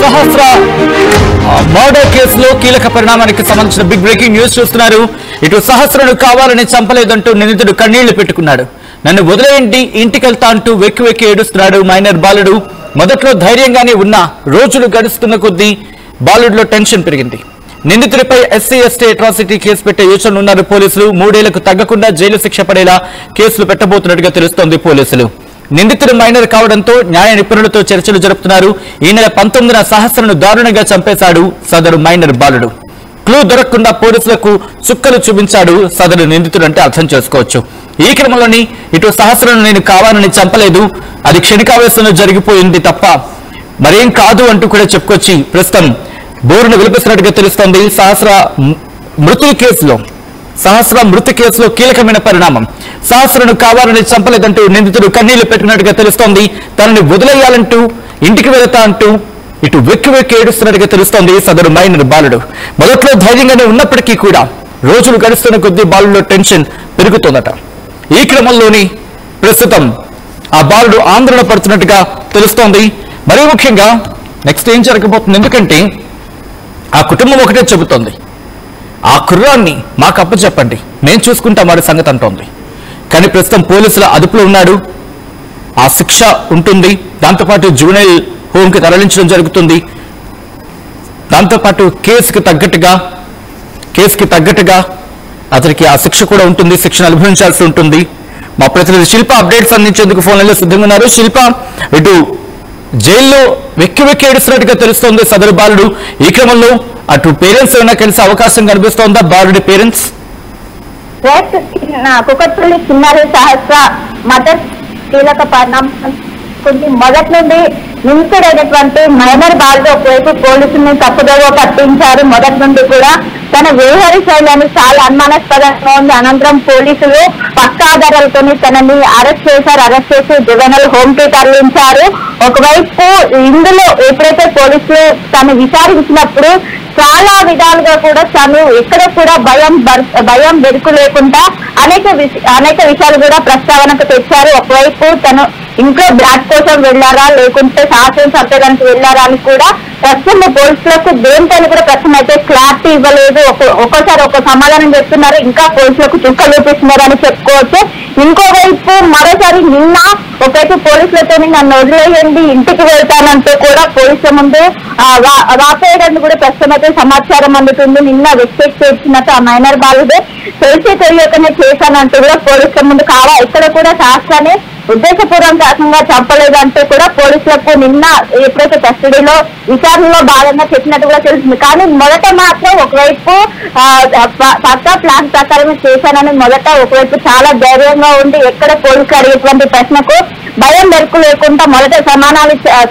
సహస్ర murder కేసులో కీలక పరిణామానికి సంబంధించిన బిగ్ బ్రేకింగ్ న్యూస్ చూస్తున్నారు. ఇటు సహస్రను కావాలని చంపలేదంటూ నిందితుడు కన్నీళ్లు పెట్టుకున్నాడు. నన్ను వదిలేయండి, ఇంటికెళ్తా అంటూ వెక్కి వెక్కి ఏడుస్తున్నాడు మైనర్ బాలుడు. మొదట్లో ధైర్యంగానే ఉన్నా రోజులు గడుస్తున్న కొద్దీ బాలుడిలో టెన్షన్ పెరిగింది. నిందితుడిపై ఎస్సీ ఎస్టీ అట్రాసిటీ కేసు పెట్టే యోచనలు ఉన్నారు పోలీసులు. 3 ఏళ్లకు తగ్గకుండా జైలు శిక్ష పడేలా కేసులు పెట్టబోతున్నట్టుగా తెలుస్తోంది పోలీసులు. నిందితుడు మైనర్ కావడంతో న్యాయ నిపుణులతో చర్చలు జరుపుతున్నారు. ఈ నెల 19న సహస్రను దారుణంగా చంపేశాడు సదరు మైనర్ బాలుడు. క్లూ దొరకకుండా పోలీసులకు చుక్కలు చూపించాడు సదరు నిందితుడు అంటే అర్థం చేసుకోవచ్చు. ఈ క్రమంలోని ఇటు సహస్రను నేను కావాలని చంపలేదు, అది క్షణికావేశంలో జరిగిపోయింది తప్ప మరేం కాదు అంటూ కూడా చెప్పుకొచ్చి ప్రస్తుతం బోరును విలిపిస్తున్నట్టుగా తెలుస్తోంది. సహస్ర మృతి కేసులో కీలకమైన పరిణామం. సహస్రను కావాలని చంపలేదంటూ నిందితుడు కన్నీళ్లు పెట్టినట్టుగా తెలుస్తోంది. తనని వదిలేయాలంటూ ఇంటికి వెళతా అంటూ ఇటు వెక్కి వెక్కి ఏడుస్తున్నట్టుగా తెలుస్తోంది సదరు మైనర్ బాలుడు. మొదట్లో ధైర్యంగానే ఉన్నప్పటికీ కూడా రోజులు గడుస్తున్న కొద్దీ బాలుడిలో టెన్షన్ పెరుగుతోందట. ఈ క్రమంలోని ప్రస్తుతం ఆ బాలుడు ఆందోళన పడుతున్నట్టుగా తెలుస్తోంది. మరీ ముఖ్యంగా నెక్స్ట్ ఏం జరగబోతుంది, ఎందుకంటే ఆ కుటుంబం ఒకటే చెబుతోంది, ఆ కుర్రాన్ని మాకు అప్పచెప్పండి, మేము చూసుకుంటాం వాడి సంగతి అంటోంది. కానీ ప్రస్తుతం పోలీసుల అదుపులో ఉన్నాడు, ఆ శిక్ష ఉంటుంది. దాంతోపాటు జూనియర్ హోంకి తరలించడం జరుగుతుంది. దాంతోపాటు కేసుకి తగ్గట్టుగా అతనికి ఆ శిక్ష కూడా ఉంటుంది, శిక్షను అనుభవించాల్సి ఉంటుంది. మా ప్రతినిధి శిల్ప అప్డేట్స్ అందించేందుకు ఫోన్లలో సిద్ధంగా ఉన్నారు. శిల్ప, ఇటు జైల్లో వెక్కి వెక్కి ఏడుస్తున్నట్టుగా తెలుస్తోంది సదరు బాలుడు. ఈ క్రమంలో అటు పేరెంట్స్ ఏమైనా కలిసే అవకాశం కనిపిస్తోందా బాలుడి పేరెంట్స్? కుకట్పల్లి చిన్నారి సహస్ర మదర్ కీలక పరిణామం. మొదటి నుండి నిందితుడైనటువంటి మైనర్ బాలుడు ఒకవైపు పోలీసుల్ని తప్పుదోవ పట్టించారు. మొదటి నుండి కూడా తన వ్యవహార శైలిని చాలా అనుమానాస్పదంగా ఉంది. అనంతరం పోలీసులు పక్కా ఆధారాలతో తనని అరెస్ట్ చేశారు. అరెస్ట్ చేసి జువెనల్ హోమ్ కి తరలించారు. ఒకవైపు ఇందులో ఎప్పుడైతే పోలీసులు తను విచారించినప్పుడు చాలా విధాలుగా కూడా తను ఎక్కడ కూడా భయం బెరుకు లేకుండా అనేక విషయాలు కూడా ప్రస్తావనకు తెచ్చారు. ఒకవైపు తను ఇంట్లో బ్రాక్ కోసం వెళ్లారా లేకుంటే సహస్రం చంపడానికి వెళ్లారా అని కూడా ప్రస్తుతం పోలీసులకు దేనిపైన కూడా ప్రశ్న అయితే క్లారిటీ ఇవ్వలేదు. ఒక్కోసారి ఒక సమాధానం చెప్తున్నారు, ఇంకా పోలీసులకు చుక్కలు చూపిస్తున్నారు అని చెప్పుకోవచ్చు. ఇంకోవైపు మరోసారి నిన్న ఒకవైపు పోలీసులతో నన్ను వదిలేయండి, ఇంటికి వెళ్తానంటూ కూడా పోలీసుల ముందు వాపేయడానికి కూడా ప్రస్తుతం అయితే సమాచారం అందుతుంది. నిన్న వ్యక్తి చేర్చినట్టు ఆ మైనర్ బాలుడే తెలియకనే చేశానంటూ కూడా పోలీసుల ముందు ఇక్కడ కూడా శాస్త్రాన్ని ఉద్దేశపూర్వకంగా చంపలేదంటూ కూడా పోలీసులకు నిన్న ఎప్పుడైతే కస్టడీలో విచారణలో భాగంగా చెప్పినట్టు కూడా తెలుస్తుంది. కానీ మొదట మాత్రం ఒకవైపు పక్కా ప్లాన్ ప్రకారమే చేశానని ఒకవైపు చాలా ధైర్యంగా ఉండి ఎక్కడ పోలీసులు అడిగేటువంటి ప్రశ్నకు భయం మెరుకు లేకుండా మొదట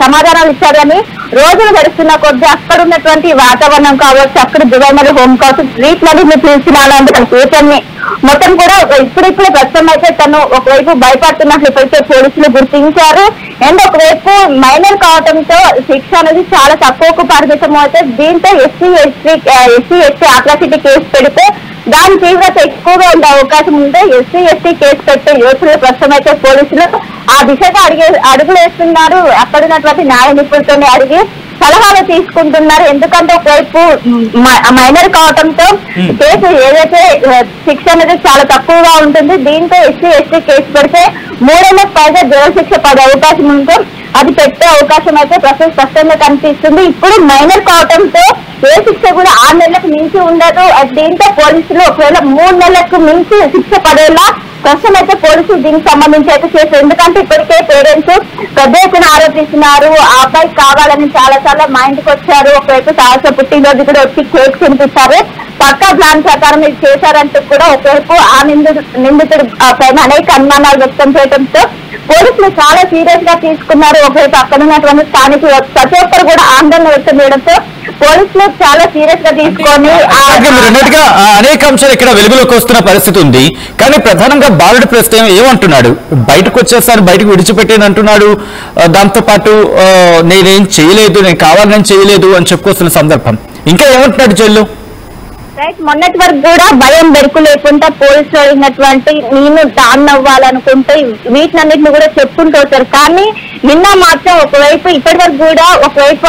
సమాధానాలు ఇచ్చారని రోజులు గడుస్తున్న కొద్దీ అక్కడ ఉన్నటువంటి వాతావరణం కావచ్చు, అక్కడ జువెనల్ హోమ్ కావచ్చు, స్ట్రీట్లని పిలిచినాలని తన కూతుర్ని మొత్తం కూడా ఇప్పుడిప్పుడే ప్రస్తుతం అయితే తను ఒకవైపు భయపడుతున్నట్లు ఇప్పటికే పోలీసులు గుర్తించారు. అండ్ ఒకవైపు మైనర్ కావడంతో శిక్ష అనేది చాలా తక్కువకు పరిమితం అవుతుంది. దీంతో ఎస్సీ ఎస్టీ అట్రాసిటీ కేసు పెడితే దాని తీవ్రత ఎక్కువగా ఉండే అవకాశం ఉంది. ఎస్సీ ఎస్టీ కేసు పెట్టే యోచనలు ప్రస్తుతం అయితే పోలీసులు ఆ దిశగా అడుగులు వేస్తున్నారు. అక్కడున్నటువంటి న్యాయ నిపుణులతోనే అడిగి సలహాలు తీసుకుంటున్నారు. ఎందుకంటే ఒకవైపు మైనర్ కావడంతో కేసు ఏదైతే శిక్ష అనేది చాలా తక్కువగా ఉంటుంది. దీంతో ఎస్సీ ఎస్టీ కేసు పెడితే 3 ఏళ్లకు పైగా జైలు శిక్ష పడే అవకాశం ఉంటే అది పెట్టే అవకాశం అయితే ప్రస్తుతం స్పష్టంగా కనిపిస్తుంది. ఇప్పుడు మైనర్ కావడంతో ఏ శిక్ష కూడా 6 నెలలకు మించి ఉండదు. దీంతో పోలీసులు ఒకవేళ 3 నెలలకు మించి శిక్ష పడేలా ప్రస్తుతం అయితే పోలీసులు దీనికి సంబంధించి అయితే చేశారు. ఎందుకంటే ఇప్పటికే పేరెంట్స్ పెద్ద ఎత్తున ఆరోపిస్తున్నారు, ఆ అబ్బాయి కావాలని చాలా మా ఇంటికి వచ్చారు, ఒకవైపు సహస్ర పుట్టినరోజు కూడా వచ్చి కేక్ తినిపిస్తారు, పక్కా ప్లాన్ ప్రకారం ఇది చేశారంటూ కూడా ఒకవైపు ఆ నిందితుడు పైన అనేక అనుమానాలు వ్యక్తం చేయడంతో పోలీసులు చాలా సీరియస్ గా తీసుకున్నారు. ఒకవైపు అక్కడ ఉన్నటువంటి స్థానికులు ప్రతి ఒక్కరు కూడా ఆందోళన వ్యక్తం చేయడంతో పోలీసులు చాలా సీరియస్ గా తీసుకొని అనేక అంశాలు ఇక్కడ వెలుగులోకి వస్తున్న పరిస్థితి ఉంది. కానీ ప్రధానంగా బాలుడి ప్రస్తుతం ఏమంటున్నాడు, బయటకు వచ్చేసాను, బయటకు విడిచిపెట్టాను అంటున్నాడు. దాంతో పాటు నేనేం చేయలేదు, నేను కావాలని చేయలేదు అని చెప్పుకొస్తున్న సందర్భం. ఇంకా ఏమంటున్నాడు జైల్లో? రైట్, మొన్నటి వరకు కూడా భయం బెరుకు లేకుండా పోలీసులు అయినటువంటి నేను డాన్ అవ్వాలనుకుంటే వీటినన్నిటిని కూడా చెప్పుకుంటూ వచ్చారు. కానీ నిన్న మాత్రం ఒకవైపు ఇప్పటి వరకు కూడా ఒకవైపు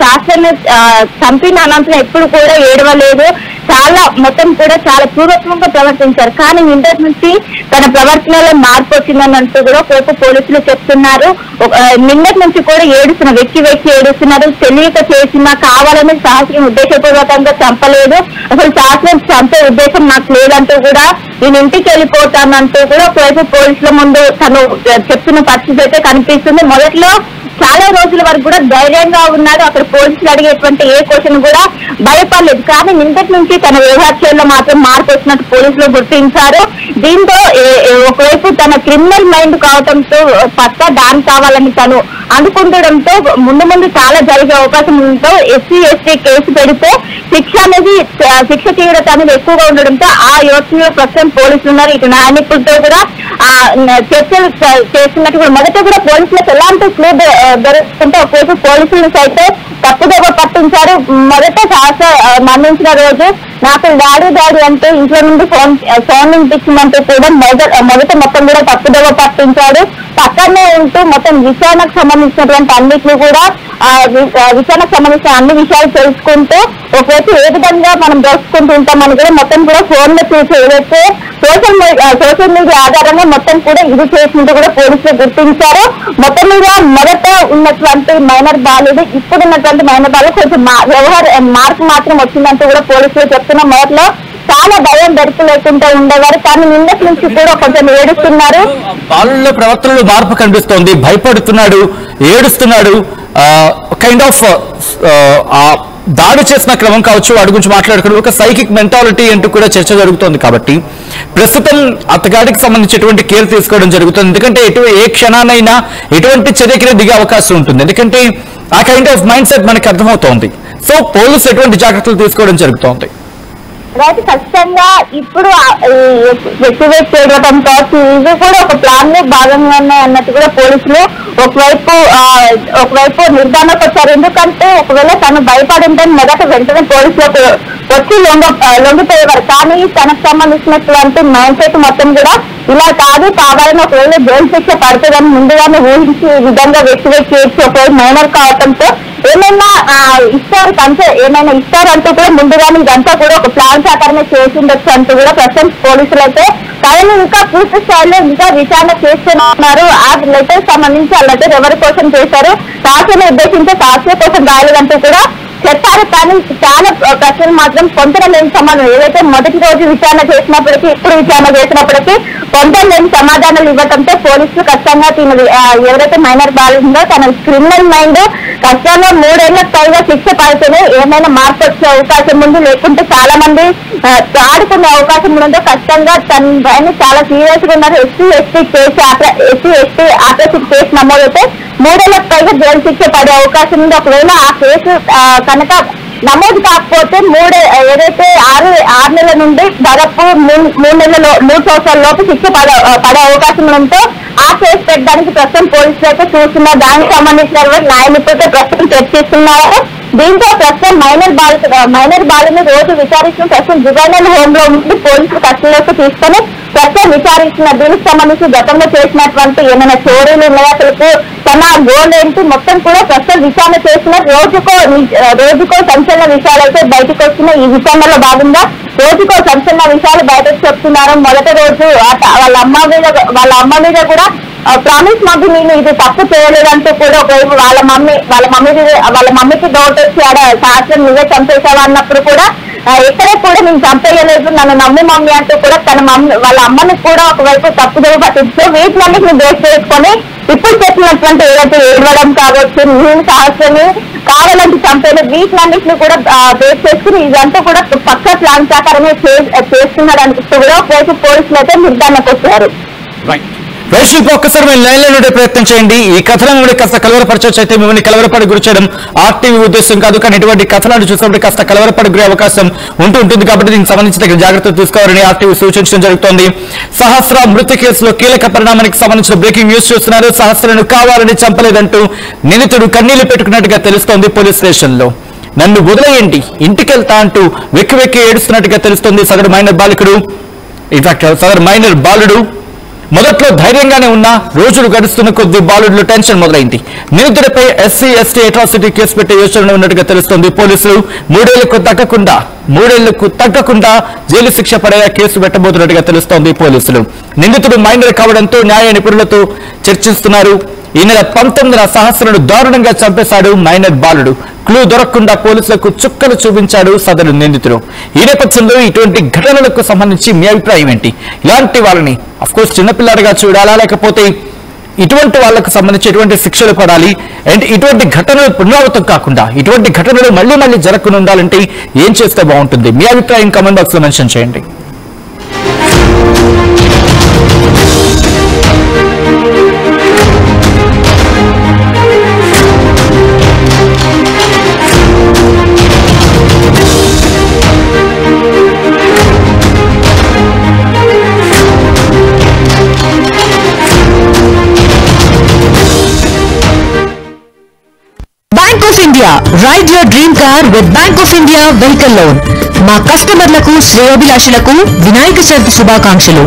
శాస్త్రాన్ని చంపిన అనంతరం ఎప్పుడు కూడా ఏడవలేదు, చాలా మొత్తం కూడా చాలా పూర్వత్వంగా ప్రవర్తించారు. కానీ నిన్నటి నుంచి తన ప్రవర్తనలో మార్పు వచ్చిందన్నట్టు కూడా ఒకవైపు పోలీసులు చెప్తున్నారు. నిన్నటి నుంచి కూడా ఏడుస్తున్నారు, వెక్కి ఏడుస్తున్నారు. తెలియక చేసిన, కావాలని శాస్త్రం ఉద్దేశపూర్వకంగా చంపలేదు, అసలు శాస్త్రం చంపే ఉద్దేశం నాకు లేదంటూ కూడా నేను ఇంటికి వెళ్ళిపోతానంటూ కూడా ఒకవైపు పోలీసుల ముందు తను చెప్తున్న పరిస్థితి అయితే కనిపిస్తుంది. మొదట్లో చాలా రోజుల వరకు కూడా ధైర్యంగా ఉన్నాడు, అక్కడ పోలీసులు అడిగేటువంటి ఏ క్వశ్చన్ కూడా భయపడలేదు. కానీ నిన్నటి నుంచి తన వ్యవహారంలో మాత్రం మార్పు వచ్చినట్టు పోలీసులు గుర్తించారు. దీంతో ఒకవైపు తన క్రిమినల్ మైండ్ కావడంతో పక్కా డాన్ కావాలని తను అనుకుంటడంతో ముందు చాలా జరిగే అవకాశం ఉండడంతో ఎస్సీ ఎస్టీ కేసు పెడితే శిక్ష తీవ్రత అనేది ఎక్కువగా ఉండడంతో ఆ యోచనలో ప్రస్తుతం పోలీసులు ఉన్నారు. ఇటు న్యాయనిపులతో కూడా చర్చలు చేస్తున్నట్టు కూడా మొదట కూడా పోలీసులకు ఎలాంటి క్లూ దొరుకుతుంటే ఒకవైపు పోలీసులను సైతం తప్పుదోవ పట్టించారు. మొదట శాస్త్ర మరణించిన రోజు నాకు డాడీ అంటూ ఇంట్లో నుండి ఫోన్ వినిపించిందంటూ కూడా మొదట మొత్తం కూడా తప్పుదోవ పట్టించాడు. పక్కనే ఉంటూ మొత్తం విచారణకు సంబంధించినటువంటి అన్నిటిని కూడా విచారణకు సంబంధించిన అన్ని విషయాలు తెలుసుకుంటూ ఒకవైపు ఏ విధంగా మనం దోచుకుంటూ ఉంటామని కూడా మొత్తం కూడా ఫోన్ లో చూసి ఏదైతే సోషల్ మీడియా ఆధారంగా మొత్తం కూడా ఇది చేసినట్టు కూడా పోలీసులు గుర్తించారు. మొత్తం మీద మొదట ఉన్నటువంటి మైనర్ బాలుడు ఇప్పుడు ఉన్నటువంటి మైనర్ బాలుడు కొంచెం మార్పు మాత్రం వచ్చిందంటూ కూడా పోలీసులు చెప్తున్న మొదట్లో చాలా భయం బెరుకు లేకుండా ఉండేవారు, కానీ నిన్నటి నుంచి కూడా కొంచెం ఏడుస్తున్నారు. బాలుల్లో ప్రవర్తనలో మార్పు కనిపిస్తోంది, భయపడుతున్నాడు, ఏడుస్తున్నాడు. కైండ్ ఆఫ్ దాడి చేసిన క్రమం కావచ్చు, వాడి గురించి మాట్లాడుకుని ఒక సైకిక్ మెంటాలిటీ అంటూ కూడా చర్చ జరుగుతోంది. కాబట్టి ప్రస్తుతం అతగాడికి సంబంధించినటువంటి కేర్ తీసుకోవడం జరుగుతుంది. ఎందుకంటే ఏ క్షణానైనా ఎటువంటి చర్యకి దిగే అవకాశం ఉంటుంది, ఎందుకంటే ఆ కైండ్ ఆఫ్ మైండ్ సెట్ మనకి అర్థమవుతోంది. సో పోలీసు ఎటువంటి జాగ్రత్తలు తీసుకోవడం జరుగుతోంది. రైతు ఖచ్చితంగా ఇప్పుడు ఎక్టివేట్ చేయడం కావచ్చు, ఇది కూడా ఒక ప్లాన్ లో భాగంగానే అన్నట్టు కూడా పోలీసులు ఒకవైపు నిర్ధారణకు వచ్చారు. ఎందుకంటే ఒకవేళ తను భయపడి ఉంటే వెంటనే పోలీసులకు వచ్చి లొంగిపోయేవారు. కానీ తనకు సంబంధించినటువంటి మైండ్ సెట్ మొత్తం కూడా ఇలా కావాలని ఒకవేళ జైలు శిక్ష పడుతుందని ముందుగానే ఊహించి ఈ విధంగా ఎక్టివేట్ చేయొచ్చు. ఒకవేళ మైనర్ కావడంతో ఏమైనా ఇస్తారంటూ కూడా ముందుగానే ఇదంతా కూడా ఒక ప్లాన్ ప్రకారమే చేసిండొచ్చు అంటూ కూడా ప్రస్తుతం పోలీసులు అయితే కానీ ఇంకా పూర్తి స్థాయిలో ఇంకా విచారణ చేస్తున్నారు. ఆ లెటర్ సంబంధించి ఆ లెటర్ ఎవరి కోసం చేశారు, శాస్త్రాన్ని ఉద్దేశించి శాస్త్ర కోసం రాలేదంటూ కూడా చెప్పారు. కానీ చాలా ప్రశ్నలు మాత్రం కొంత లేని సమాధానం, ఏదైతే మొదటి రోజు విచారణ చేసినప్పటికీ ఇప్పుడు విచారణ చేసినప్పటికీ కొంత లేని సమాధానాలు ఇవ్వడంతో పోలీసులు ఖచ్చితంగా ఎవరైతే మైనర్ బాలుందో తన క్రిమినల్ మైండ్ ఖచ్చితంగా 3 ఏళ్లకు పైగా శిక్ష పడితేనే ఏమైనా మార్పు వచ్చే అవకాశం ఉంది, లేకుంటే చాలా మంది ఆడుకునే అవకాశం ఉండదో ఖచ్చితంగా తన పైన చాలా సీరియస్ గా ఉన్నారు. ఎస్సీ ఎస్టీ ఆటోసిక్ కేసు నమోదైతే 3 ఏళ్లకు పైగా జైలు శిక్ష పడే అవకాశం ఉంది. ఒకవేళ ఆ కేసు కనుక నమోదు కాకపోతే ఏదైతే 6 నెలల నుండి దాదాపు 3 సంవత్సరాల లోపు శిక్ష పడే అవకాశం ఉండడంతో ఆ కేసు పెట్టడానికి ప్రస్తుతం పోలీసులు అయితే చూస్తున్నారు. దానికి సంబంధించిన న్యాయ నిపుణులతో ప్రస్తుతం చర్చిస్తున్నారు. దీంతో ప్రస్తుతం మైనర్ బాలుని రోజు విచారిస్తున్న ప్రస్తుతం జువైనల్ హోమ్ లో ఉండి పోలీసులు కస్టడీలోకి తీసుకొని ప్రస్తుతం విచారిస్తున్నారు. దీనికి సంబంధించి గతంలో చేసినటువంటి ఏమైనా చోరీలు ఉన్నాయా, అసలు తన గోల్ ఏంటి మొత్తం కూడా ప్రస్తుతం విచారణ చేసిన రోజుకో సంచలన విషయాలు అయితే బయటకు వస్తున్నాయి. ఈ విచారణలో భాగంగా రోజుకో సంచలన విషయాలు బయటకు చెప్తున్నారు. మొదటి రోజు వాళ్ళ అమ్మ మీద కూడా ప్రామిస్ మమ్మీ నేను ఇది తప్పు చేయలేదంటూ కూడా ఒకవైపు వాళ్ళ మమ్మీకి డౌట్ వచ్చి శాస్త్రం నువ్వే చంపేశావా అన్నప్పుడు కూడా ఎక్కడే కూడా నేను చంపేయలేదు, నన్ను నమ్మి మమ్మీ అంటూ కూడా వాళ్ళ అమ్మని కూడా ఒకవైపు తప్పుదోవ పట్టించు వీటినన్నిటిని బేస్ చేసుకొని ఇప్పుడు చెప్పినటువంటి ఏదైతే ఏడవడం కావచ్చు, నేను శాస్త్రాన్ని కావాలంటే చంపేది వీటినన్నిటిని కూడా బేస్ చేసుకుని ఇదంతా కూడా పక్క ప్లాన్ ప్రకారమే చేస్తున్నాడు అనిపిస్తూ కూడా పోలీసులు అయితే నిర్ధారణకు వచ్చారు. వైశ్విక ఒక్కసారి మీరు లైన్లో ఉండే ప్రయత్నం చేయండి. ఈ కథనం కూడా కాస్త కలవరపరచవచ్చు, అయితే మిమ్మల్ని కలవరపడి గురి చేయడం ఆర్టీవీ ఉద్దేశం కాదు. కానీ ఇటువంటి కథనాలు చూసినప్పుడు కాస్త కలవరపడి గురే అవకాశం ఉంటుంది. కాబట్టి దీనికి సంబంధించిన జాగ్రత్తలు తీసుకోవాలని ఆర్టీవీ సూచించడం జరుగుతోంది. సహస్ర మృతి కేసులో కీలక పరిణామానికి సంబంధించిన బ్రేకింగ్ న్యూస్ చూస్తున్నారు. సహస్రను కావాలని చంపలేదంటూ నిందితుడు కన్నీళ్లు పెట్టుకున్నట్టుగా తెలుస్తోంది పోలీస్ స్టేషన్ లో. నన్ను వదిలేయండి, ఇంటికెళ్తా అంటూ వెక్కి వెక్కి ఏడుస్తున్నట్టుగా తెలుస్తోంది సదరు మైనర్ బాలికుడు. ఇన్ఫాక్ట్ సదరు మైనర్ బాలుడు మొదట్లో ధైర్యంగానే ఉన్న రోజులు గడుస్తున్న కొద్ది బాలుడిలో టెన్షన్ మొదలైంది. నిందితుడిపై ఎస్సీ ఎస్టీ అట్రాసిటీ కేసు పెట్టే యోచనలో ఉన్నట్టుగా తెలుస్తోంది. పోలీసులు మూడేళ్లకు తగ్గకుండా జైలు శిక్ష పడేలా కేసు పెట్టబోతున్నట్టుగా తెలుస్తోంది. పోలీసులు నిందితుడు మైనర్ కావడంతో న్యాయ నిపుణులతో చర్చిస్తున్నారు. ఈ నెల 19న సహస్రను దారుణంగా చంపేశాడు మైనర్ బాలుడు. క్లూ దొరకకుండా పోలీసులకు చుక్కలు చూపించాడు సదరు నిందితుడు. ఈ నేపథ్యంలో ఇటువంటి ఘటనలకు సంబంధించి మీ అభిప్రాయం ఏంటి? ఇలాంటి వాళ్ళని అఫ్కోర్స్ చిన్నపిల్లాడిగా చూడాలా, లేకపోతే ఇటువంటి వాళ్ళకు సంబంధించి ఎటువంటి శిక్షలు పడాలి, అండ్ ఇటువంటి ఘటనలు పునరావృతం కాకుండా ఇటువంటి ఘటనలు మళ్ళీ మళ్ళీ జరగకుండా ఉండాలంటే ఏం చేస్తే బాగుంటుంది? మీ అభిప్రాయం కామెంట్ బాక్స్ లో మెన్షన్ చేయండి. Bank of India, ride your dream car with Bank of India vehicle loan. మా కస్టమర్లకు శ్రేయోభిలాషులకు వినాయక చవితి శుభాకాంక్షలు.